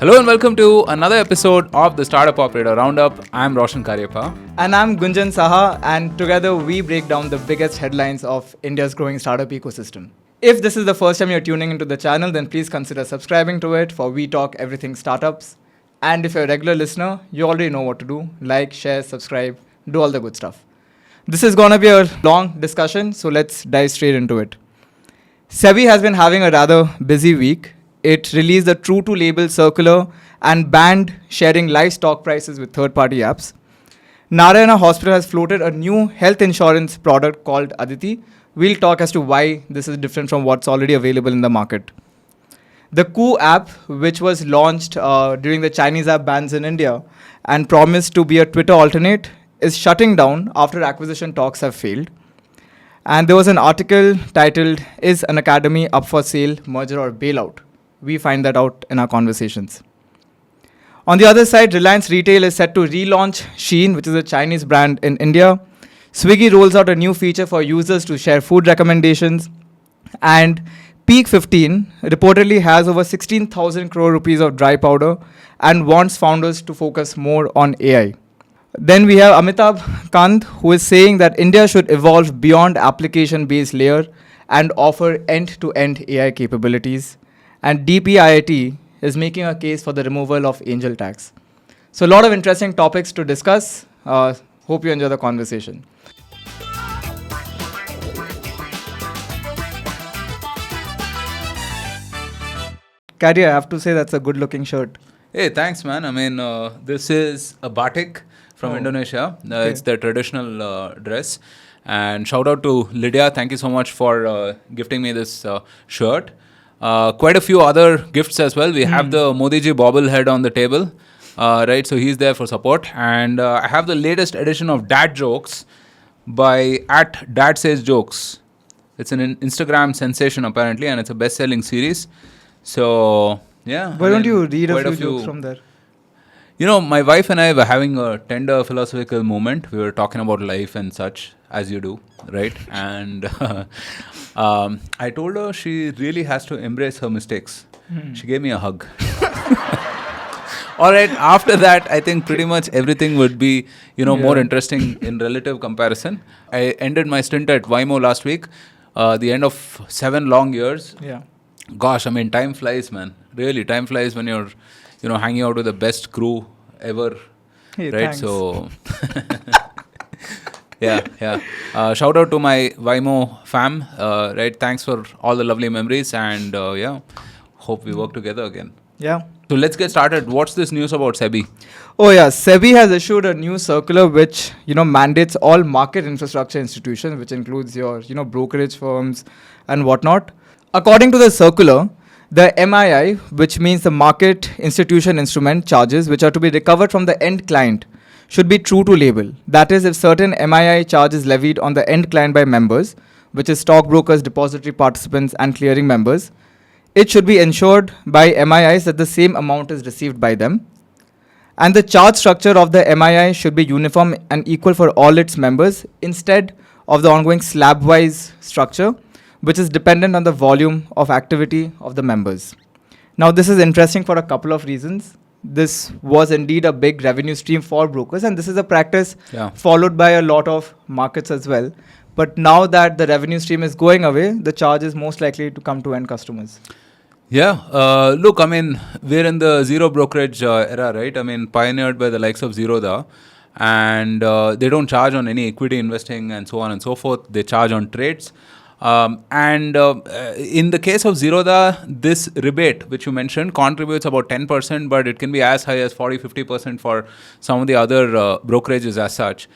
Hello and welcome to another episode of the Startup Operator Roundup. I'm Roshan And I'm Gunjan Saha, and together we break down the biggest headlines of India's growing startup ecosystem. If this is the first time you're tuning into the channel, then please consider subscribing to it, for we talk everything startups. And if you're a regular listener, you already know what to do. Like, share, subscribe, do all the good stuff. This is going to be a long discussion, so let's dive straight into it. SEBI has been having a rather busy week. It released a true to label circular and banned sharing live stock prices with third-party apps. Narayana Hospital has floated a new health insurance product called Aditi. We'll talk as to why this is different from what's already available in the market. The Koo app, which was launched during the Chinese app bans in India and promised to be a Twitter alternate, is shutting down after acquisition talks have failed. And there was an article titled, "Is Unacademy up for sale, merger or bailout?" We find that out in our conversations. On the other side, Reliance Retail is set to relaunch Shein, which is a Chinese brand in India. Swiggy rolls out a new feature for users to share food recommendations. And Peak 15 reportedly has over 16,000 crore rupees of dry powder and wants founders to focus more on AI. Then we have Amitabh Kant, who is saying that India should evolve beyond application-based layer and offer end-to-end AI capabilities. And DPIIT is making a case for the removal of angel tax. So a lot of interesting topics to discuss. Hope you enjoy the conversation. Carrie, I have to say that's a good-looking shirt. Hey, thanks, man. I mean, this is a batik from Indonesia. Okay. It's their traditional dress. And shout out to Lydia. Thank you so much for gifting me this shirt. Quite a few other gifts as well. We have the Modi ji bobblehead on the table, right? So he's there for support. And I have the latest edition of Dad Jokes by @DadSaysJokes. It's an Instagram sensation apparently, and it's a best-selling series. So yeah. Why don't you read a few jokes from there? You know, my wife and I were having a tender philosophical moment. We were talking about life and such, as you do, right? And I told her she really has to embrace her mistakes. She gave me a hug. All right, after that, I think pretty much everything would be, more interesting in relative comparison. I ended my stint at Waymo last week, the end of 7 long years. Yeah. Gosh, I mean, time flies, man. Really, time flies when you're, hanging out with the best crew ever. Hey, right? thanks. So, yeah. Shout out to my Waymo fam. Right? Thanks for all the lovely memories, and hope we work together again. Yeah. So let's get started. What's this news about SEBI? Oh yeah, SEBI has issued a new circular which mandates all market infrastructure institutions, which includes your brokerage firms and whatnot. According to the circular, the MII, which means the market institution instrument charges, which are to be recovered from the end client, should be true to label. That is, if certain MII charge is levied on the end client by members, which is stockbrokers, depository participants, and clearing members, it should be ensured by MIIs that the same amount is received by them. And the charge structure of the MII should be uniform and equal for all its members instead of the ongoing slab-wise structure, which is dependent on the volume of activity of the members. Now, this is interesting for a couple of reasons. This was indeed a big revenue stream for brokers, and this is a practice followed by a lot of markets as well. But now that the revenue stream is going away, the charge is most likely to come to end customers. Yeah, look, I mean, we're in the zero brokerage era, right? I mean, pioneered by the likes of Zerodha, and they don't charge on any equity investing and so on and so forth. They charge on trades. And in the case of Zerodha, this rebate, which you mentioned, contributes about 10%, but it can be as high as 40-50% for some of the other brokerages as such.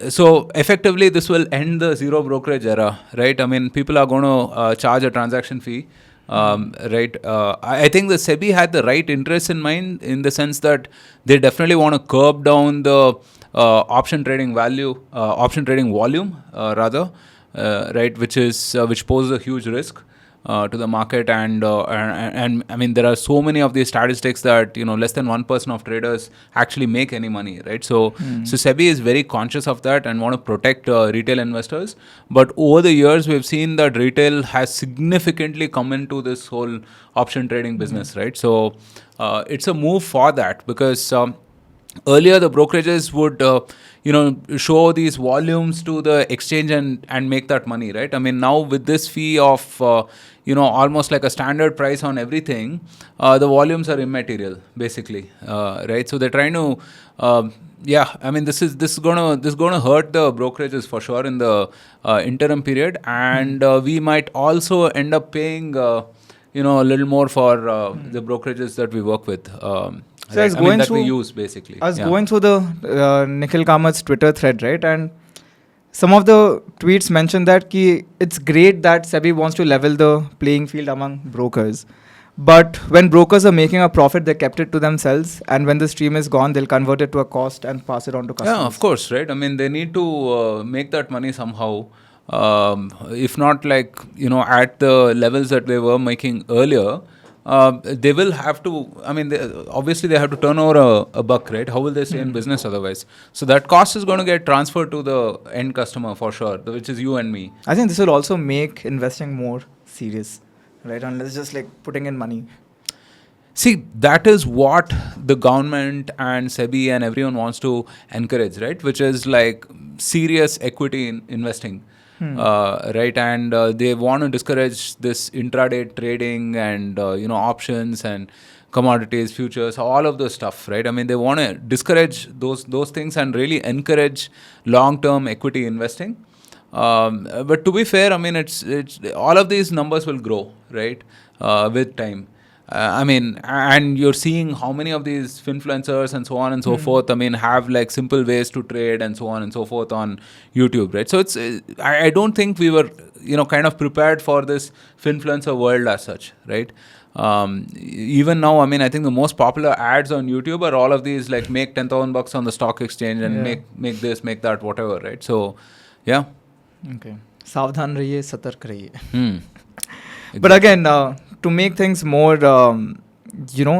So effectively, this will end the zero brokerage era, right? I mean, people are going to charge a transaction fee, right? I think the SEBI had the right interest in mind, in the sense that they definitely want to curb down the option trading volume, right? Which poses a huge risk. to the market, and I mean there are so many of these statistics that less than 1% of traders actually make any money, right? So SEBI is very conscious of that and want to protect retail investors. But over the years, we've seen that retail has significantly come into this whole option trading business, right? So it's a move for that, because earlier the brokerages would show these volumes to the exchange and make that money, right? I mean, now with this fee of almost like a standard price on everything, the volumes are immaterial basically, right? So they're trying to I mean, this is gonna hurt the brokerages for sure in the interim period, and we might also end up paying a little more for the brokerages that we work with. So I was that we use basically. I was going through the Nikhil Kamat's Twitter thread, right? And some of the tweets mentioned that it's great that SEBI wants to level the playing field among brokers. But when brokers are making a profit, they kept it to themselves. And when the stream is gone, they'll convert it to a cost and pass it on to customers. Yeah, of course, right? I mean, they need to make that money somehow. If not like, at the levels that they were making earlier, they will have to, I mean, obviously they have to turn over a buck, right? How will they stay in business otherwise? So that cost is going to get transferred to the end customer for sure, which is you and me. I think this will also make investing more serious, right? Unless just like putting in money. See, that is what the government and SEBI and everyone wants to encourage, right? Which is like serious equity investing. Right, and they want to discourage this intraday trading and options and commodities, futures, all of those stuff, right? I mean, they want to discourage those things and really encourage long-term equity investing. But to be fair, I mean, it's all of these numbers will grow, right, with time. I mean, and you're seeing how many of these influencers and so on and so forth, I mean, have like simple ways to trade and so on and so forth on YouTube, right? So I don't think we were, kind of prepared for this influencer world as such, right? Even now, I mean, I think the most popular ads on YouTube are all of these like make $10,000 on the stock exchange and make this, make that, whatever, right? So, yeah. Okay. Savdhan rahiye, satark rahiye. Exactly. But again, to make things more,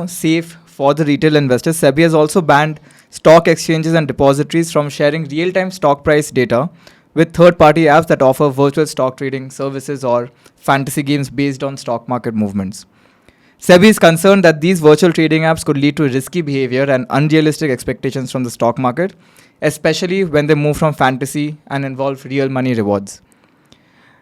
safe for the retail investors, SEBI has also banned stock exchanges and depositories from sharing real-time stock price data with third-party apps that offer virtual stock trading services or fantasy games based on stock market movements. SEBI is concerned that these virtual trading apps could lead to risky behavior and unrealistic expectations from the stock market, especially when they move from fantasy and involve real money rewards.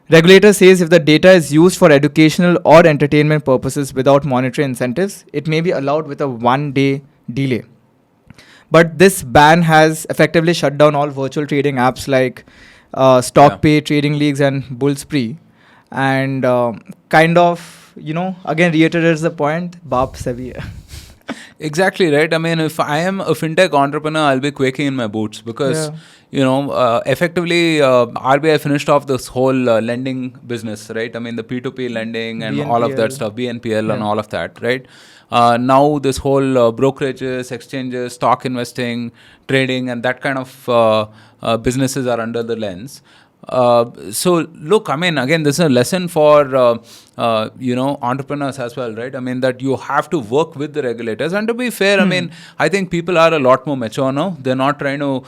Regulator says if the data is used for educational or entertainment purposes without monetary incentives, it may be allowed with a 1-day delay. But this ban has effectively shut down all virtual trading apps like StockPay, Trading Leagues and Bullspree, and kind of, again reiterates the point, Baap SEBI. Exactly, right? I mean, if I am a fintech entrepreneur, I'll be quaking in my boots because, effectively, RBI finished off this whole lending business, right? I mean, the P2P lending and BNPL. all of that stuff, BNPL and all of that, right? Now this whole brokerages, exchanges, stock investing, trading and that kind of businesses are under the lens. So look, I mean, again, this is a lesson for entrepreneurs as well, right? I mean, that you have to work with the regulators. And to be fair, I mean, I think people are a lot more mature now. They're not trying to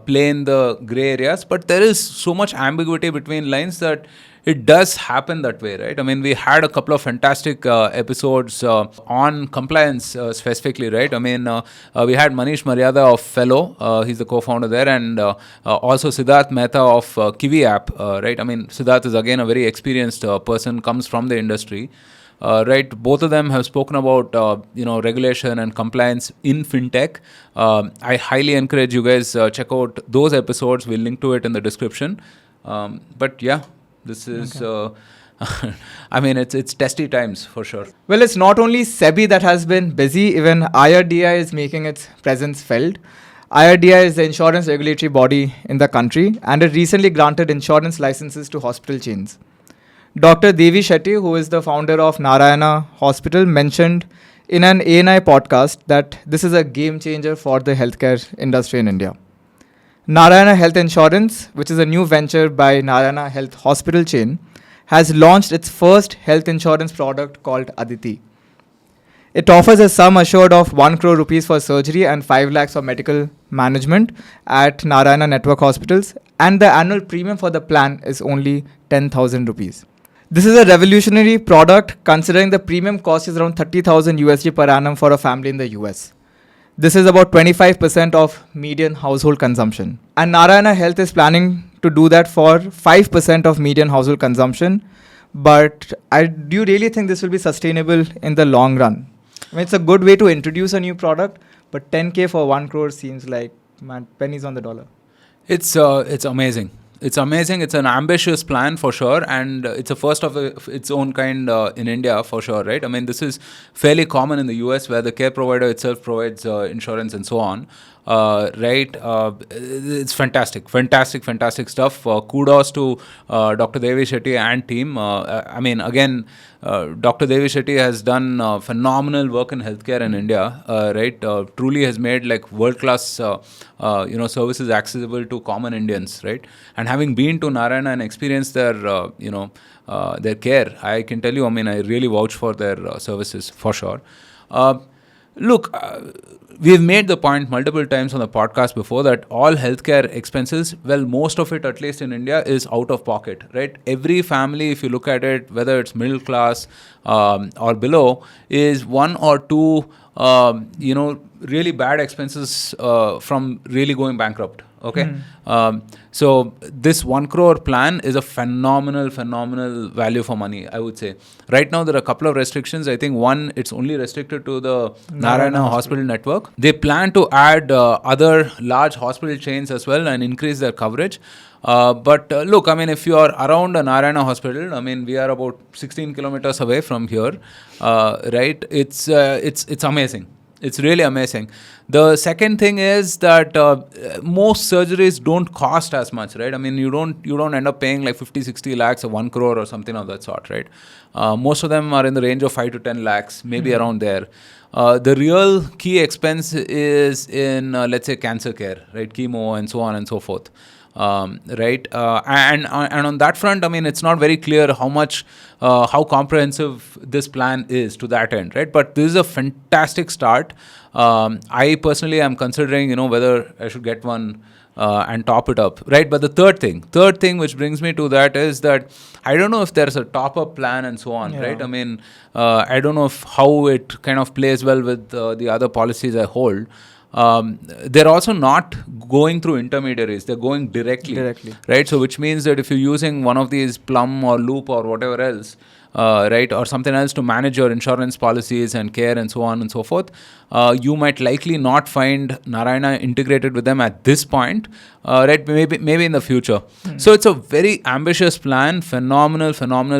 play in the gray areas, but there is so much ambiguity between lines that it does happen that way, right? I mean, we had a couple of fantastic episodes on compliance specifically, right? I mean, we had Manish Maryada of Fellow, he's the co-founder there, and also Siddharth Mehta of Kiwi app, right? I mean, Siddharth is again a very experienced person, comes from the industry. Right, both of them have spoken about regulation and compliance in fintech. I highly encourage you guys check out those episodes. We'll link to it in the description. But yeah. This is, I mean, it's testy times for sure. Well, it's not only SEBI that has been busy, even IRDAI is making its presence felt. IRDAI is the insurance regulatory body in the country and it recently granted insurance licenses to hospital chains. Dr. Devi Shetty, who is the founder of Narayana Hospital, mentioned in an ANI podcast that this is a game changer for the healthcare industry in India. Narayana Health Insurance, which is a new venture by Narayana Health Hospital chain, has launched its first health insurance product called Aditi. It offers a sum assured of 1 crore rupees for surgery and 5 lakhs for medical management at Narayana Network hospitals, and the annual premium for the plan is only 10,000 rupees. This is a revolutionary product considering the premium cost is around 30,000 USD per annum for a family in the US. This is about 25% of median household consumption. And Narayana Health is planning to do that for 5% of median household consumption. But do you really think this will be sustainable in the long run? I mean, it's a good way to introduce a new product, but 10K for 1 crore seems like pennies on the dollar. It's amazing. It's amazing. It's an ambitious plan for sure, and it's a first of its own kind in India for sure, right? I mean, this is fairly common in the US where the care provider itself provides insurance and so on. Right? It's fantastic stuff. Kudos to Dr. Devi Shetty and team. I mean, again, Dr. Devi Shetty has done phenomenal work in healthcare in India, right? Truly has made like world-class, services accessible to common Indians, right? And having been to Narayana and experienced their, their care, I can tell you, I mean, I really vouch for their services for sure. Look, we've made the point multiple times on the podcast before that all healthcare expenses, well, most of it, at least in India, is out of pocket, right? Every family, if you look at it, whether it's middle class or below, is one or two, really bad expenses from really going bankrupt. Okay. So this 1 crore plan is a phenomenal value for money, I would say. Right now, there are a couple of restrictions. I think one, it's only restricted to the Narayana Hospital network. They plan to add other large hospital chains as well and increase their coverage. But look, I mean, if you are around a Narayana hospital, I mean, we are about 16 kilometers away from here, right? It's amazing. It's really amazing. The second thing is that most surgeries don't cost as much, right? I mean, you don't end up paying like 50, 60 lakhs or 1 crore or something of that sort, right? Most of them are in the range of 5 to 10 lakhs, maybe around there. The real key expense is in, let's say, cancer care, right? Chemo and so on and so forth. Right? And on that front, I mean, it's not very clear how comprehensive this plan is to that end, right? But this is a fantastic start. I personally am considering, whether I should get one and top it up, right? But the third thing which brings me to that is that I don't know if there's a top-up plan and so on, right? I mean, I don't know how it kind of plays well with the other policies I hold. They're also not going through intermediaries, they're going directly, right? So which means that if you're using one of these Plum or Loop or whatever else, right, or something else to manage your insurance policies and care and so on and so forth, you might likely not find Narayana integrated with them at this point, right? Maybe in the future. So it's a very ambitious plan, phenomenal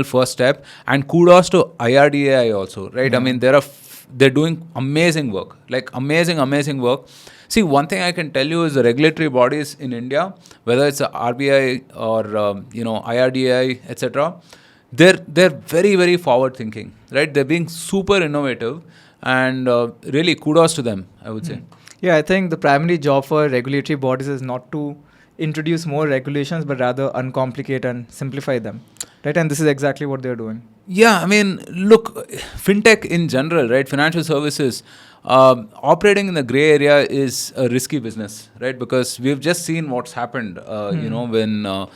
first step, and kudos to IRDAI also, right? I mean, they're doing amazing work, like amazing work. See, one thing I can tell you is the regulatory bodies in India, whether it's the RBI or IRDAI, etc., they're very forward thinking, right? They're being super innovative, and really kudos to them, I would say. Yeah, I think the primary job for regulatory bodies is not to introduce more regulations, but rather uncomplicate and simplify them, right? And this is exactly what they're doing. Yeah, I mean, look, fintech in general, right? Financial services, operating in the gray area is a risky business, right? Because we've just seen what's happened, when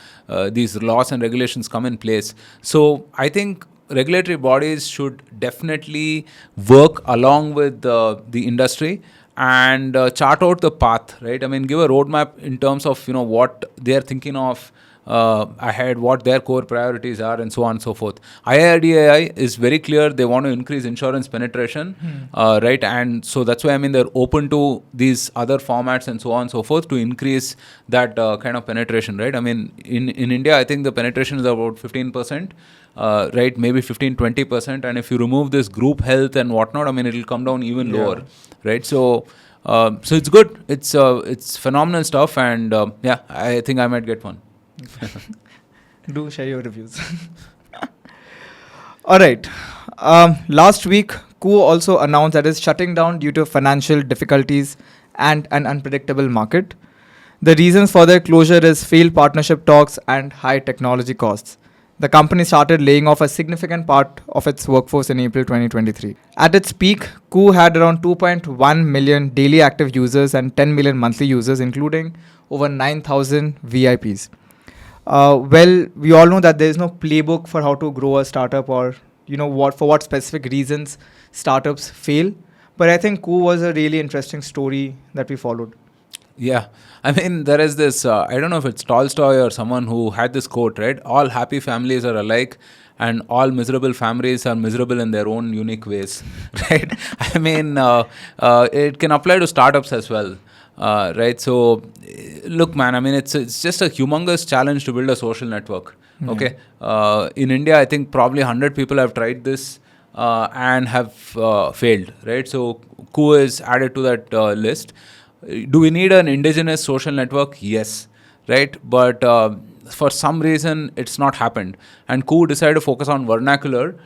these laws and regulations come in place. So I think regulatory bodies should definitely work along with the industry and chart out the path, right? I mean, give a roadmap in terms of, what they're thinking of ahead, what their core priorities are, and so on and so forth. IRDAI is very clear. They want to increase insurance penetration, right? And so that's why, I mean, they're open to these other formats and so on and so forth to increase that kind of penetration, right? I mean, in India, I think the penetration is about 15%, right? Maybe 15-20%. And if you remove this group health and whatnot, I mean, it'll come down even lower, right? So it's good. It's phenomenal stuff. And I think I might get one. Do share your reviews. All right. Last week, Koo also announced that it's shutting down due to financial difficulties and an unpredictable market. The reasons for their closure is failed partnership talks and high technology costs. The company started laying off a significant part of its workforce in April 2023. At its peak, Koo had around 2.1 million daily active users and 10 million monthly users, including over 9,000 VIPs. Well, we all know that there is no playbook for how to grow a startup, or what specific reasons startups fail. But I think Koo was a really interesting story that we followed. Yeah, I mean, there is this, I don't know if it's Tolstoy or someone who had this quote, right? All happy families are alike and all miserable families are miserable in their own unique ways, right? I mean, it can apply to startups as well, right? So, look, man, I mean, it's just a humongous challenge to build a social network, okay? In India, I think probably 100 people have tried this and have failed, right? So, Koo is added to that list. Do we need an indigenous social network? Yes, right? But for some reason, it's not happened. And Koo decided to focus on vernacular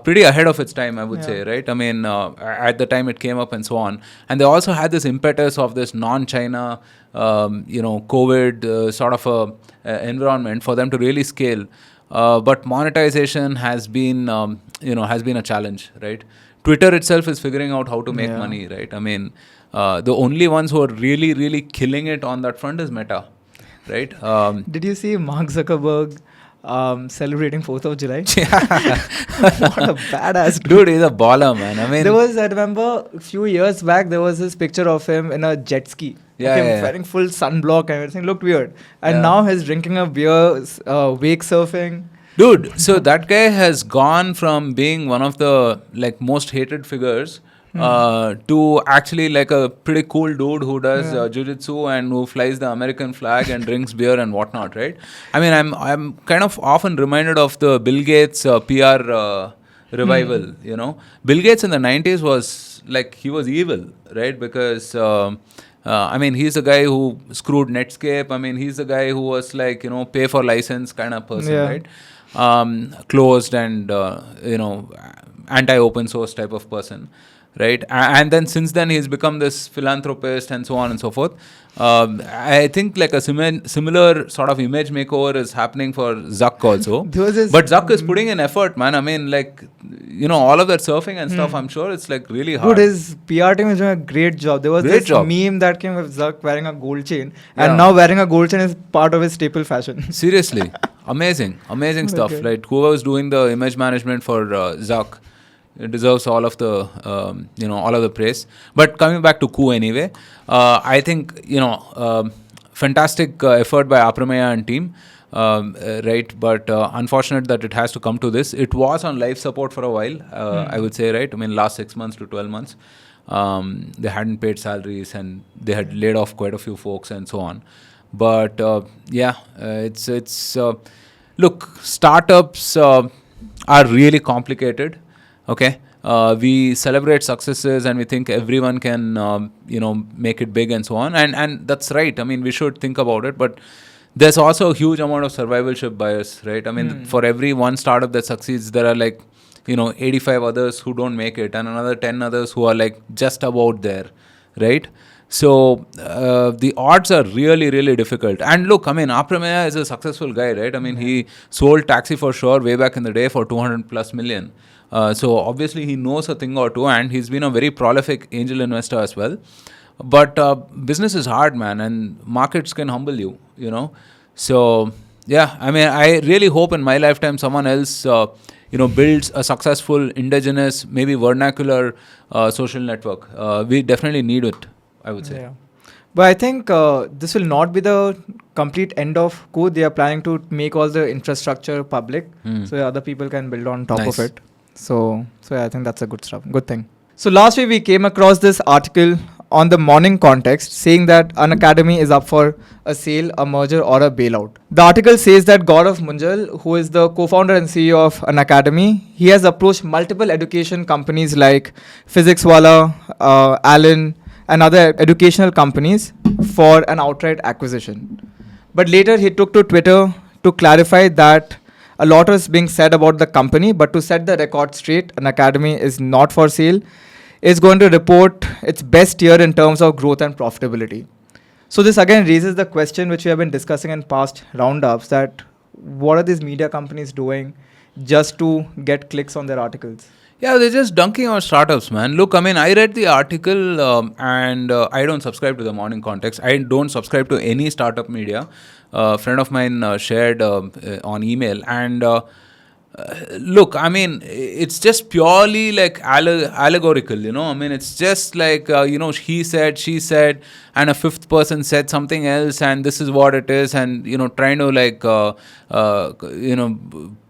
pretty ahead of its time, I would say, right? I mean, at the time it came up and so on. And they also had this impetus of this non-China, COVID sort of environment for them to really scale. But monetization has been a challenge, right? Twitter itself is figuring out how to make money, right? I mean, the only ones who are really, really killing it on that front is Meta, right? Did you see Mark Zuckerberg celebrating 4th of July? What a badass dude. He's a baller, man. I mean, I remember a few years back, there was this picture of him in a jet ski. Wearing full sunblock and everything. Looked weird. And now he's drinking a beer, wake surfing. Dude, so that guy has gone from being one of the most hated figures to actually like a pretty cool dude who does jiu-jitsu and who flies the American flag and drinks beer and whatnot, right? I mean, I'm kind of often reminded of the Bill Gates PR revival, Bill Gates in the 90s was he was evil, right? Because I mean, he's the guy who screwed Netscape. I mean, he's the guy who was pay for license kind of person, right? Closed and anti-open source type of person, right? And then since then he's become this philanthropist and so on and so forth. I think like a similar sort of image makeover is happening for Zuck also. But Zuck is putting in effort, man. I mean, all of that surfing and stuff, I'm sure it's really hard. Dude, his PR team is doing a great job. There was this meme that came with Zuck wearing a gold chain, and now wearing a gold chain is part of his staple fashion. Seriously. Amazing stuff, right? Whoever's doing the image management for Zuck, it deserves all of the all of the praise. But coming back to Koo anyway, I think fantastic effort by Aprameya and team, right? But unfortunate that it has to come to this. It was on life support for a while, I would say, right? I mean, last 6 months to 12 months, they hadn't paid salaries and they had laid off quite a few folks and so on. But it's look, startups are really complicated. Okay, we celebrate successes and we think everyone can make it big and so on, and that's right. I mean, we should think about it, but there's also a huge amount of survivalship bias, right? I mean, for every one startup that succeeds, there are 85 others who don't make it and another 10 others who are just about there, right? So the odds are really, really difficult. And look, I mean, Aprameya is a successful guy, right? I mean, he sold Taxi for Sure way back in the day for 200 plus million. So obviously he knows a thing or two, and he's been a very prolific angel investor as well. But business is hard, man, and markets can humble you, So yeah, I mean, I really hope in my lifetime someone else builds a successful indigenous, maybe vernacular social network. We definitely need it, I would say. Yeah. But I think this will not be the complete end of Koo. They are planning to make all the infrastructure public, so other people can build on top of it. So yeah, I think that's a good thing. So last week we came across this article on the Morning Context saying that Unacademy is up for a sale, a merger or a bailout. The article says that Gaurav Munjal, who is the co-founder and CEO of Unacademy, he has approached multiple education companies like Physicswala, Allen, and other educational companies for an outright acquisition. But later he took to Twitter to clarify that a lot is being said about the company, but to set the record straight, Unacademy is not for sale. It's going to report its best year in terms of growth and profitability. So this again raises the question which we have been discussing in past roundups, that what are these media companies doing just to get clicks on their articles? Yeah, they're just dunking on startups, man. Look, I mean, I read the article and I don't subscribe to the Morning Context. I don't subscribe to any startup media. A friend of mine shared on email. And look, I mean, it's just purely like allegorical, you know. I mean, it's just like, he said, she said, and a fifth person said something else, and this is what it is, and, trying to like,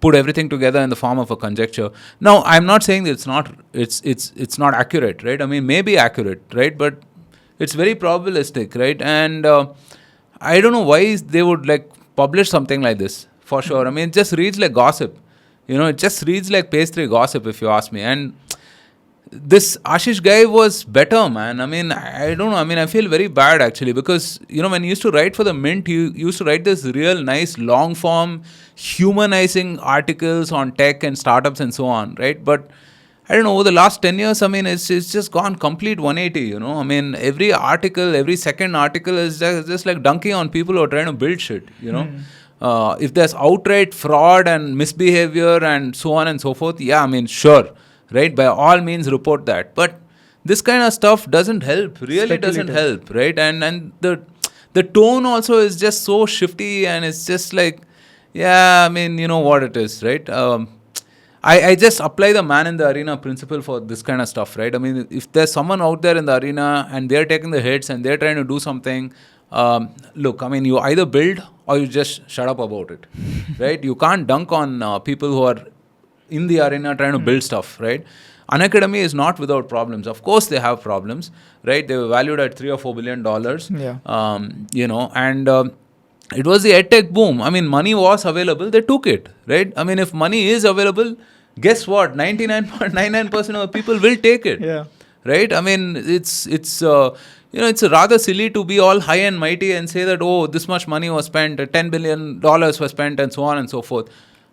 put everything together in the form of a conjecture. Now, I'm not saying that it's not accurate, right? I mean, maybe accurate, right? But it's very probabilistic, right? And I don't know why they would like publish something like this, for sure. I mean, it just reads like gossip. It just reads like page 3 gossip, if you ask me. And this Ashish guy was better, man. I mean, I don't know. I mean, I feel very bad actually because, when he used to write for the Mint, he used to write this real nice long form, humanizing articles on tech and startups and so on, right? But I don't know, over the last 10 years, I mean, it's just gone complete 180, I mean, every article, every second article is just like dunking on people who are trying to build shit, if there's outright fraud and misbehavior and so on and so forth, yeah, I mean, sure, right? By all means, report that. But this kind of stuff doesn't help, really doesn't help, right? And the tone also is just so shifty and it's just like, yeah, I mean, you know what it is, right? I just apply the man in the arena principle for this kind of stuff, right? I mean, if there's someone out there in the arena and they're taking the hits and they're trying to do something, look, I mean, you either build or you just shut up about it, right? You can't dunk on people who are in the arena trying to build stuff, right? Unacademy is not without problems. Of course, they have problems, right? They were valued at $3 or $4 billion, and it was the edtech boom. I mean, money was available. They took it, right? I mean, if money is available, guess what? 99.99% of people will take it, right? I mean, it's rather silly to be all high and mighty and say that, oh, this much money was spent, $10 billion was spent, and so on and so forth.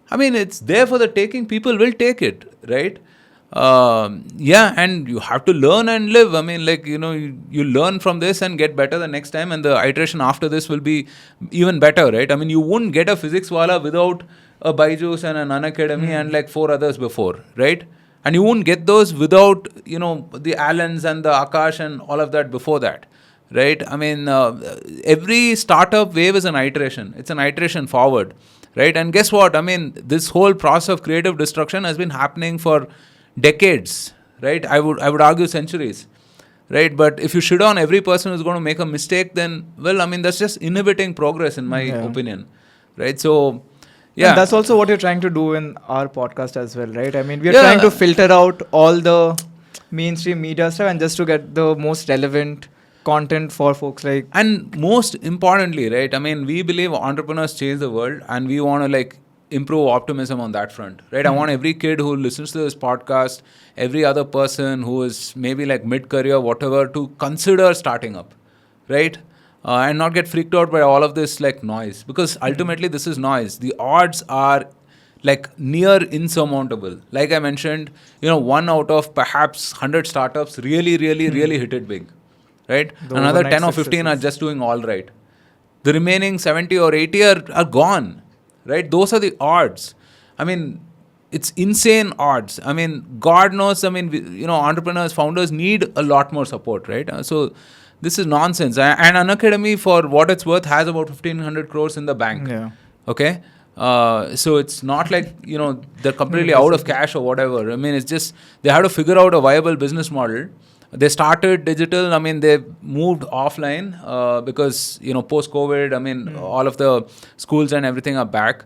I mean, it's there for the taking. People will take it, right? And you have to learn and live. I mean, like, you learn from this and get better the next time, and the iteration after this will be even better, right? I mean, you wouldn't get a physics wala without a Byju's and an Unacademy and like 4 others before, right? And you wouldn't get those without, the Allens and the Akash and all of that before that, right? I mean, every startup wave is an iteration. It's an iteration forward, right? And guess what? I mean, this whole process of creative destruction has been happening for decades, right? I would argue centuries, right? But if you shit on every person who's going to make a mistake, then, well, I mean, that's just inhibiting progress, in my opinion, right? So, yeah. And that's also what you're trying to do in our podcast as well, right? I mean, we're trying to filter out all the mainstream media stuff and just to get the most relevant content for folks like... And most importantly, right? I mean, we believe entrepreneurs change the world and we want to like improve optimism on that front, right? I want every kid who listens to this podcast, every other person who is maybe like mid-career, whatever, to consider starting up, right? And not get freaked out by all of this like noise, because ultimately this is noise. The odds are like near insurmountable. Like I mentioned, 1 out of perhaps 100 startups really hit it big, right? Another 10 or 15 are just doing all right. The remaining 70 or 80 are gone, right? Those are the odds. I mean, it's insane odds. I mean, God knows, I mean, entrepreneurs, founders need a lot more support, right? So this is nonsense. And Unacademy, for what it's worth, has about 1,500 crores in the bank. Yeah. Okay? So it's not like, they're completely out of cash or whatever. I mean, it's just, they have to figure out a viable business model. They started digital. I mean, they moved offline because, post-COVID, I mean, all of the schools and everything are back.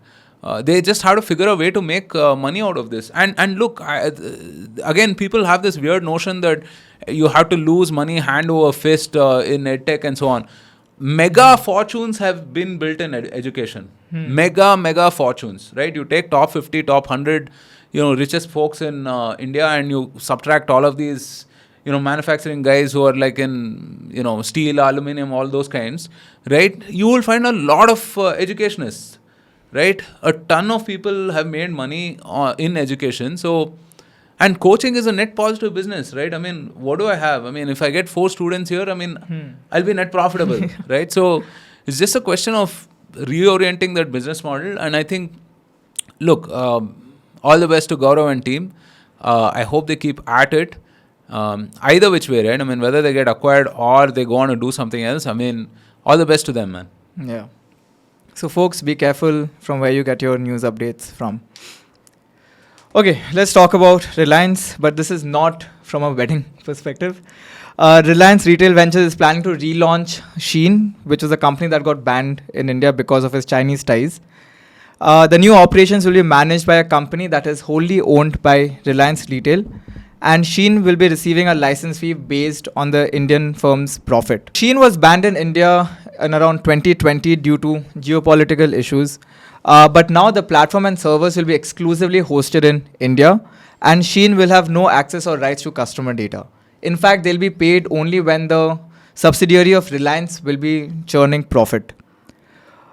They just have to figure a way to make money out of this. And look, again, people have this weird notion that you have to lose money hand over fist in edtech and so on. Mega fortunes have been built in education. Mega fortunes, right? You take top 50, top 100, richest folks in India, and you subtract all of these, manufacturing guys who are like in, steel, aluminum, all those kinds, right? You will find a lot of educationists, right? A ton of people have made money in education. So, and coaching is a net positive business, right? I mean, what do I have? I mean, if I get 4 students here, I mean, I'll be net profitable, right? So it's just a question of reorienting that business model. And I think, look, all the best to Gaurav and team. I hope they keep at it. Either which way, right? I mean, whether they get acquired or they go on to do something else, I mean, all the best to them, man. Yeah. So, folks, be careful from where you get your news updates from. Okay, let's talk about Reliance, but this is not from a wedding perspective. Reliance Retail Ventures is planning to relaunch Shein, which is a company that got banned in India because of its Chinese ties. The new operations will be managed by a company that is wholly owned by Reliance Retail, and Shein will be receiving a license fee based on the Indian firm's profit. Shein was banned in India in around 2020 due to geopolitical issues, but now the platform and servers will be exclusively hosted in India, and Shein will have no access or rights to customer data. In fact, they'll be paid only when the subsidiary of Reliance will be churning profit.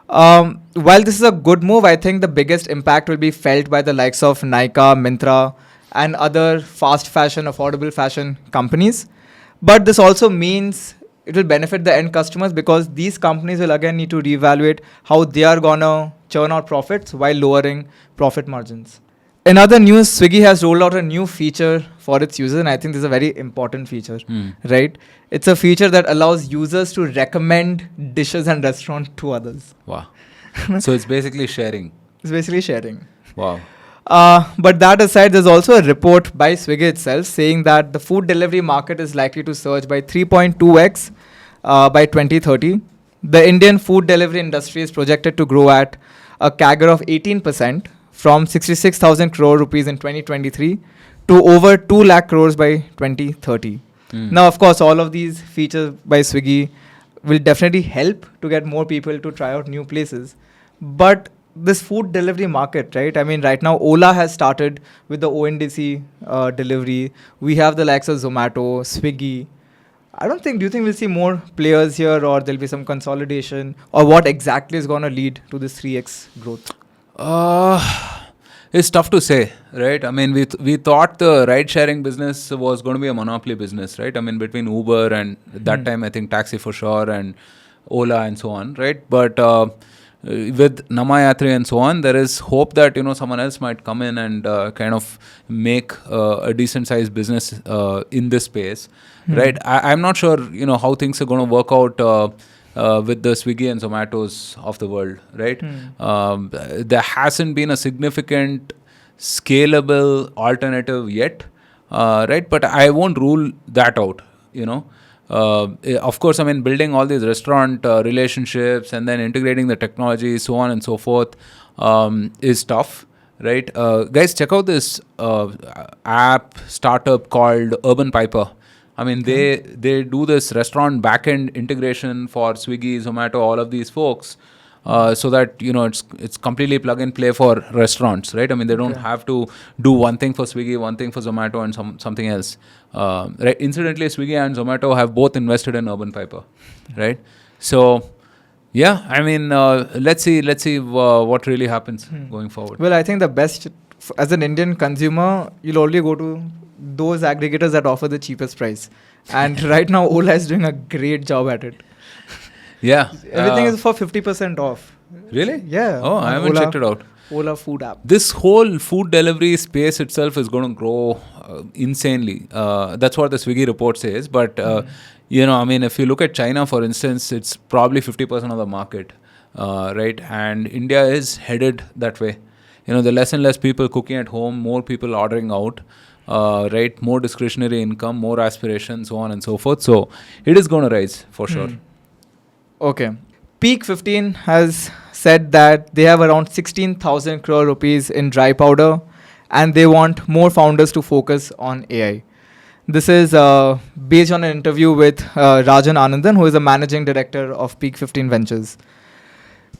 While this is a good move, I think the biggest impact will be felt by the likes of Nykaa, Myntra, and other fast fashion, affordable fashion companies. But this also means it will benefit the end customers because these companies will again need to reevaluate how they are going to churn out profits while lowering profit margins. In other news, Swiggy has rolled out a new feature for its users, and I think this is a very important feature, right? It's a feature that allows users to recommend dishes and restaurants to others. Wow. So it's basically sharing. It's basically sharing. Wow. But that aside, there's also a report by Swiggy itself saying that the food delivery market is likely to surge by 3.2x by 2030. The Indian food delivery industry is projected to grow at a CAGR of 18% from 66,000 crore rupees in 2023 to over 2 lakh crores by 2030. Now, of course, all of these features by Swiggy will definitely help to get more people to try out new places. But this food delivery market, right? I mean, right now, Ola has started with the ONDC delivery. We have the likes of Zomato, Swiggy. Do you think we'll see more players here, or there'll be some consolidation, or what exactly is going to lead to this 3x growth? It's tough to say, right? I mean, we thought the ride-sharing business was going to be a monopoly business, right? I mean, between Uber and that time, I think Taxi for sure and Ola and so on, right? But with Namayatri and so on, there is hope that, someone else might come in and kind of make a decent-sized business in this space, right? I'm not sure, how things are going to work out with the Swiggy and Zomatos of the world, right? There hasn't been a significant scalable alternative yet, right? But I won't rule that out, Of course, I mean, building all these restaurant relationships and then integrating the technology, so on and so forth, is tough, right? Guys, check out this app startup called Urban Piper. I mean, they do this restaurant backend integration for Swiggy, Zomato, all of these folks, so that it's completely plug and play for restaurants, right? I mean, they don't have to do one thing for Swiggy, one thing for Zomato, and something else. Right? Incidentally, Swiggy and Zomato have both invested in Urban Piper, right? So, yeah, I mean, let's see what really happens going forward. Well, I think the best as an Indian consumer, you'll only go to those aggregators that offer the cheapest price. And right now, Ola is doing a great job at it. Yeah. Everything is for 50% off. Really? Yeah. Oh, I haven't checked it out. Ola food app. This whole food delivery space itself is going to grow insanely. That's what the Swiggy report says. But, I mean, if you look at China, for instance, it's probably 50% of the market, right? And India is headed that way. There are less and less people cooking at home, more people ordering out. Right, more discretionary income, more aspirations, so on and so forth. So it is going to rise for sure. Okay. Peak 15 has said that they have around 16,000 crore rupees in dry powder, and they want more founders to focus on AI. This is based on an interview with Rajan Anandan, who is the managing director of Peak 15 Ventures.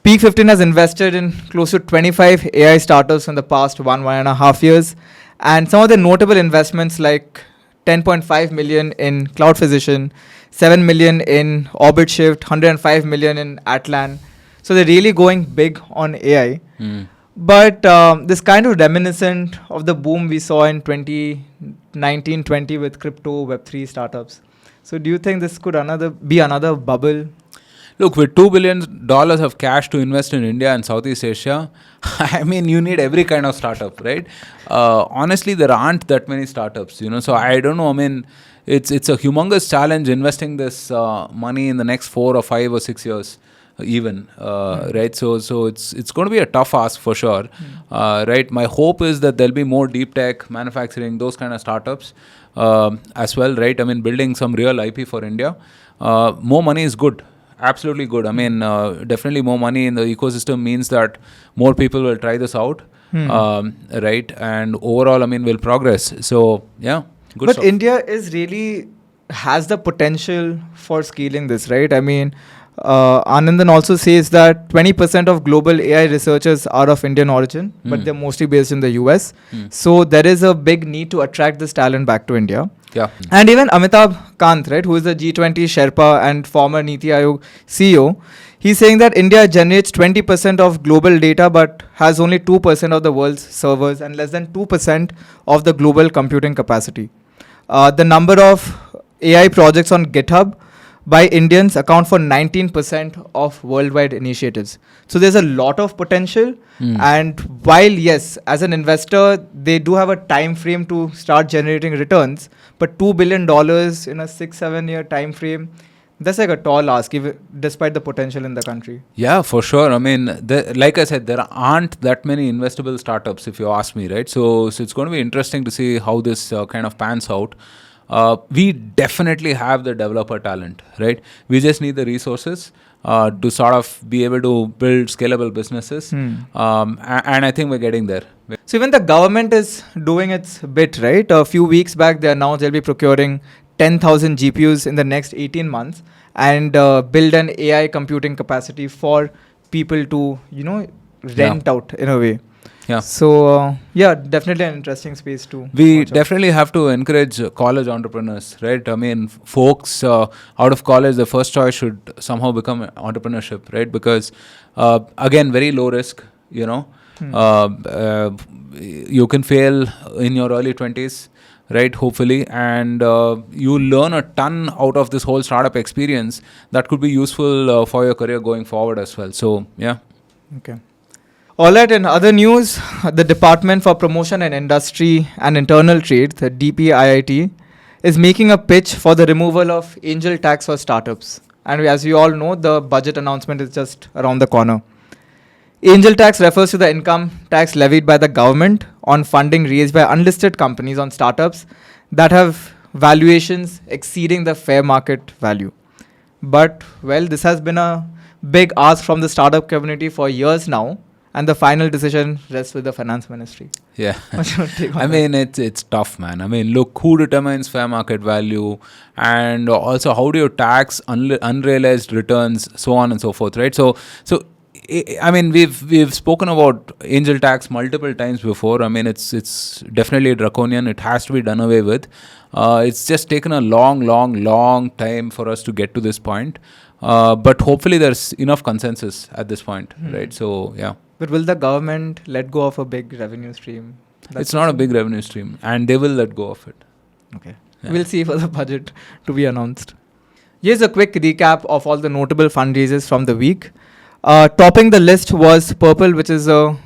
Peak 15 has invested in close to 25 AI startups in the past 1.5 years. And some of the notable investments like 10.5 million in Cloud Physician, 7 million in Orbit Shift, 105 million in Atlan. So they're really going big on AI. But this kind of reminiscent of the boom we saw in 2019-20 with crypto, Web3 startups. So do you think this could be another bubble? Look, with $2 billion of cash to invest in India and Southeast Asia, I mean, you need every kind of startup, right? Honestly, there aren't that many startups, so I don't know. I mean, it's a humongous challenge investing this money in the next 4 or 5 or 6 years, even, right? So it's going to be a tough ask for sure, right? My hope is that there'll be more deep tech, manufacturing, those kind of startups as well, right? I mean, building some real IP for India. More money is good. Absolutely good. I mean, definitely more money in the ecosystem means that more people will try this out, right? And overall, I mean, will progress. So, yeah, good But stuff. India has the potential for scaling this, right? I mean, Anandan also says that 20% of global AI researchers are of Indian origin, but they're mostly based in the US. So there is a big need to attract this talent back to India. Yeah. And even Amitabh Kant, right, who is the G20 Sherpa and former Niti Aayog CEO, he's saying that India generates 20% of global data but has only 2% of the world's servers and less than 2% of the global computing capacity. The number of AI projects on GitHub by Indians account for 19% of worldwide initiatives. So there's a lot of potential. And while, yes, as an investor, they do have a time frame to start generating returns, but $2 billion in a 6-7 year time frame, that's like a tall ask, despite the potential in the country. Yeah, for sure. I mean, like I said, there aren't that many investable startups, if you ask me, right? So it's going to be interesting to see how this kind of pans out. We definitely have the developer talent, right? We just need the resources to sort of be able to build scalable businesses. And I think we're getting there. So even the government is doing its bit, right? A few weeks back, they announced they'll be procuring 10,000 GPUs in the next 18 months and build an AI computing capacity for people to, rent out in a way. Yeah. So, definitely an interesting space too. We definitely have to encourage college entrepreneurs, right? I mean, folks out of college, the first choice should somehow become entrepreneurship, right? Because, again, very low risk, you can fail in your early 20s, right? Hopefully. And you learn a ton out of this whole startup experience that could be useful for your career going forward as well. So, yeah. Okay. All right, in other news, the Department for Promotion and Industry and Internal Trade, the DPIIT, is making a pitch for the removal of angel tax for startups. And as we all know, the budget announcement is just around the corner. Angel tax refers to the income tax levied by the government on funding raised by unlisted companies on startups that have valuations exceeding the fair market value. But, this has been a big ask from the startup community for years now. And the final decision rests with the finance ministry. Yeah. I mean, it's tough, man. I mean, look, who determines fair market value? And also, how do you tax unrealized returns, so on and so forth, right? So I mean, we've spoken about angel tax multiple times before. I mean, it's definitely draconian. It has to be done away with. It's just taken a long time for us to get to this point. But hopefully there's enough consensus at this point, right? So, yeah. But will the government let go of a big revenue stream? It's not a big revenue stream, and they will let go of it. Okay. Yeah. We'll see for the budget to be announced. Here's a quick recap of all the notable fundraisers from the week. Topping the list was Purple, which is a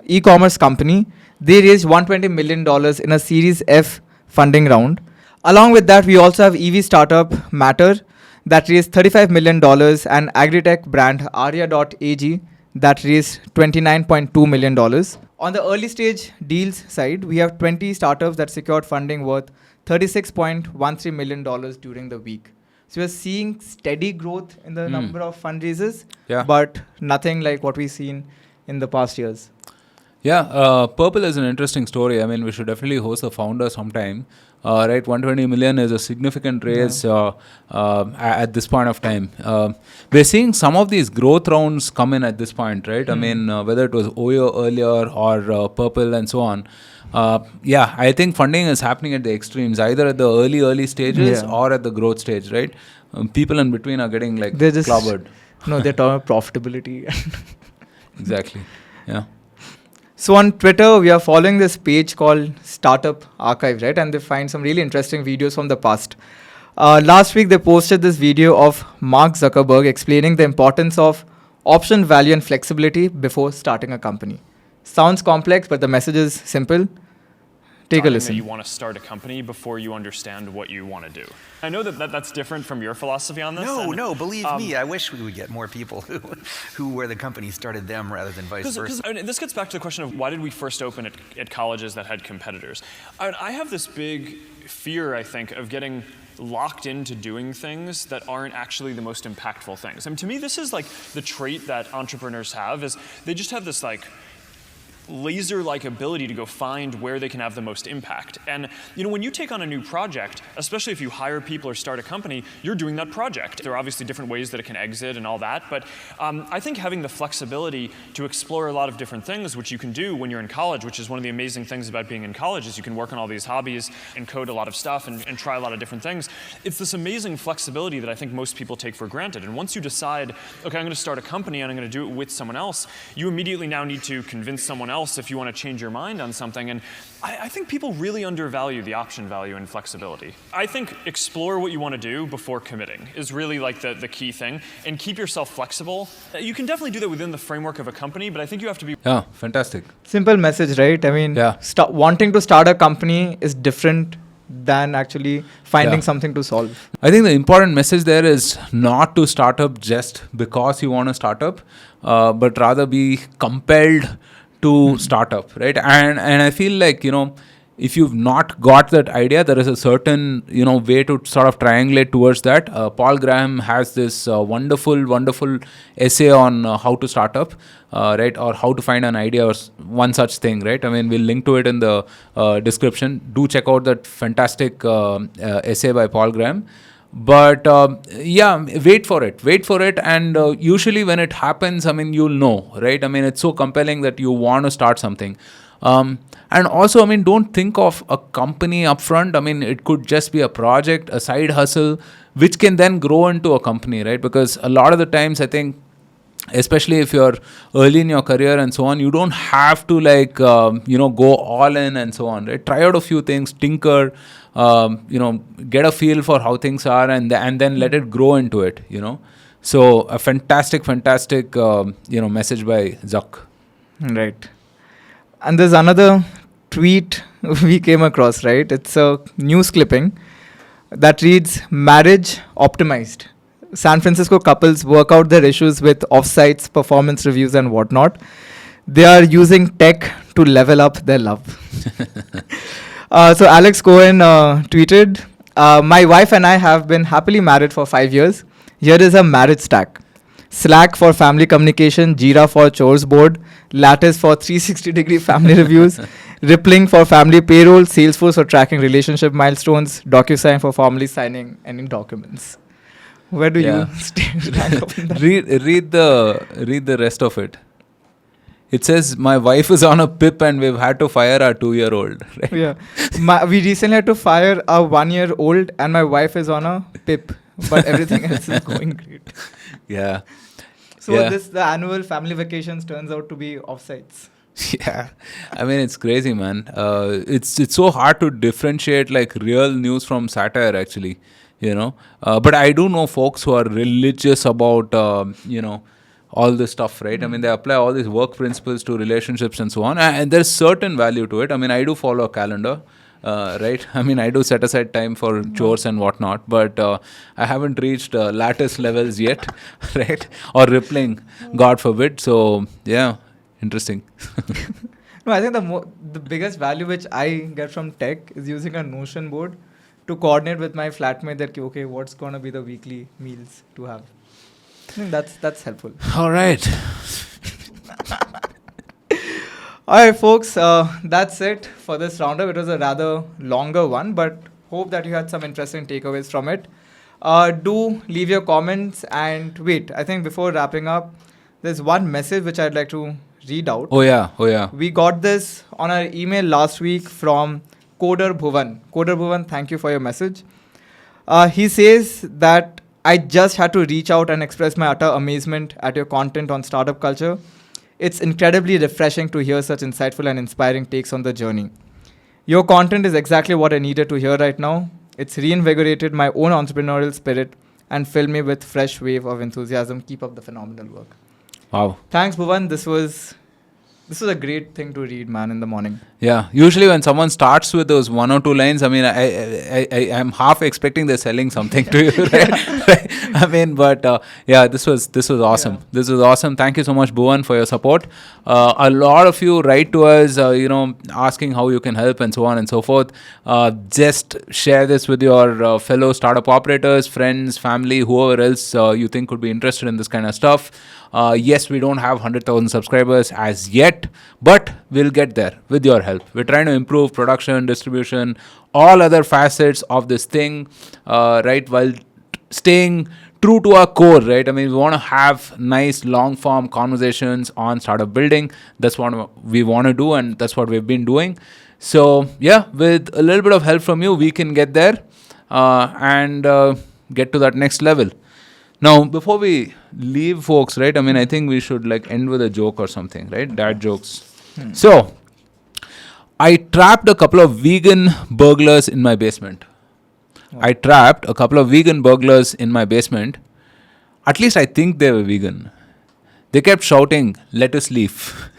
e-commerce company. They raised $120 million in a Series F funding round. Along with that, we also have EV startup Matter that raised $35 million and agritech brand Arya.ag that raised $29.2 million. On the early stage deals side, we have 20 startups that secured funding worth $36.13 million during the week. So we're seeing steady growth in the number of fundraisers, but nothing like what we've seen in the past years. Yeah, Purple is an interesting story. I mean, we should definitely host the founder sometime. Right, 120 million is a significant raise at this point of time. We're seeing some of these growth rounds come in at this point, right? I mean, whether it was Oyo earlier or Purple and so on. I think funding is happening at the extremes, either at the early stages or at the growth stage, right? People in between are getting like clobbered. No, they're talking about profitability. Exactly. Yeah. So on Twitter, we are following this page called Startup Archive, right? And they find some really interesting videos from the past. Last week, they posted this video of Mark Zuckerberg explaining the importance of option value and flexibility before starting a company. Sounds complex, but the message is simple. Take a listen. That you want to start a company before you understand what you want to do. I know that's different from your philosophy on this. No, believe me, I wish we would get more people who where the company started them rather than vice versa. This gets back to the question of why did we first open at colleges that had competitors? I have this big fear, I think, of getting locked into doing things that aren't actually the most impactful things. I mean, to me, this is like the trait that entrepreneurs have, is they just have this like laser-like ability to go find where they can have the most impact. And when you take on a new project, especially if you hire people or start a company, you're doing that project. There are obviously different ways that it can exit and all that, but I think having the flexibility to explore a lot of different things, which you can do when you're in college, which is one of the amazing things about being in college, is you can work on all these hobbies and code a lot of stuff and try a lot of different things. It's this amazing flexibility that I think most people take for granted. And once you decide, okay, I'm going to start a company and I'm going to do it with someone else, you immediately now need to convince someone else if you want to change your mind on something. And I think people really undervalue the option value and flexibility. I think explore what you want to do before committing is really like the key thing, and keep yourself flexible. You can definitely do that within the framework of a company, but I think you have to be... Yeah, fantastic. Simple message, right? I mean, wanting to start a company is different than actually finding something to solve. I think the important message there is not to start up just because you want to start up, but rather be compelled to start up, right? And I feel like, if you've not got that idea, there is a certain, way to sort of triangulate towards that. Paul Graham has this wonderful essay on how to start up, right? Or how to find an idea or one such thing, right? I mean, we'll link to it in the description. Do check out that fantastic essay by Paul Graham. But wait for it. And usually when it happens, I mean, you'll know, right? I mean, it's so compelling that you want to start something. And also, I mean, don't think of a company upfront. I mean, it could just be a project, a side hustle, which can then grow into a company, right? Because a lot of the times, I think, especially if you're early in your career and so on, you don't have to go all in and so on, right? Try out a few things, tinker, get a feel for how things are, and then let it grow into it, So a fantastic, message by Zuck. Right. And there's another tweet we came across, right? It's a news clipping that reads, "Marriage optimized. San Francisco couples work out their issues with offsites, performance reviews, and whatnot. They are using tech to level up their love." So Alex Cohen tweeted, "My wife and I have been happily married for 5 years. Here is a marriage stack. Slack for family communication, Jira for chores board, Lattice for 360-degree family reviews, Rippling for family payroll, Salesforce for tracking relationship milestones, DocuSign for formally signing any documents." Where do you rank up in that? Read the rest of it. It says, "My wife is on a PIP and we've had to fire our 2-year-old." Right? Yeah. We recently had to fire a 1-year-old and my wife is on a PIP, but everything else is going great. Yeah. So the annual family vacations turns out to be offsites. Yeah, I mean, it's crazy, man. It's so hard to differentiate like real news from satire, actually. But I do know folks who are religious about all this stuff, right? I mean, they apply all these work principles to relationships and so on, and there's certain value to it. I mean, I do follow a calendar. Right? I mean, I do set aside time for chores and whatnot, but I haven't reached lattice levels yet, right? Or rippling, God forbid. So, yeah, interesting. No, I think the biggest value which I get from tech is using a Notion board to coordinate with my flatmate that, okay, what's going to be the weekly meals to have. I think that's helpful. All right. All right, folks, that's it for this roundup. It was a rather longer one, but hope that you had some interesting takeaways from it. Do leave your comments, and wait, I think before wrapping up, there's one message which I'd like to read out. Oh yeah. We got this on our email last week from Coder Bhuvan. Coder Bhuvan, thank you for your message. He says that I just had to reach out and express my utter amazement at your content on startup culture. It's incredibly refreshing to hear such insightful and inspiring takes on the journey. Your content is exactly what I needed to hear right now. It's reinvigorated my own entrepreneurial spirit and filled me with fresh wave of enthusiasm. Keep up the phenomenal work. Wow. Thanks, Bhuvan. This was a great thing to read, man, in the morning. Yeah. Usually when someone starts with those 1 or 2 lines, I mean, I am half expecting they're selling something to you, right? I mean, but yeah, this was awesome. Yeah. This was awesome. Thank you so much, Bhuvan, for your support. A lot of you write to us, asking how you can help and so on and so forth. Just share this with your fellow startup operators, friends, family, whoever else you think could be interested in this kind of stuff. Yes, we don't have 100,000 subscribers as yet, but we'll get there with your help. We're trying to improve production, distribution, all other facets of this thing, right, while staying true to our core, right? I mean, we want to have nice long-form conversations on startup building. That's what we want to do, and that's what we've been doing. So, yeah, with a little bit of help from you, we can get there and get to that next level. Now, before we leave, folks, right, I mean, I think we should end with a joke or something, right? Dad jokes. So, I trapped a couple of vegan burglars in my basement. At least I think they were vegan. They kept shouting, lettuce leaf.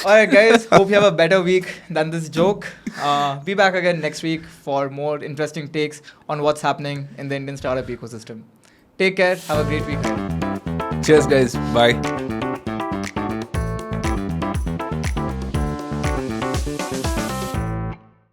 Alright, guys. Hope you have a better week than this joke. Be back again next week for more interesting takes on what's happening in the Indian startup ecosystem. Take care. Have a great week. Cheers, guys. Bye.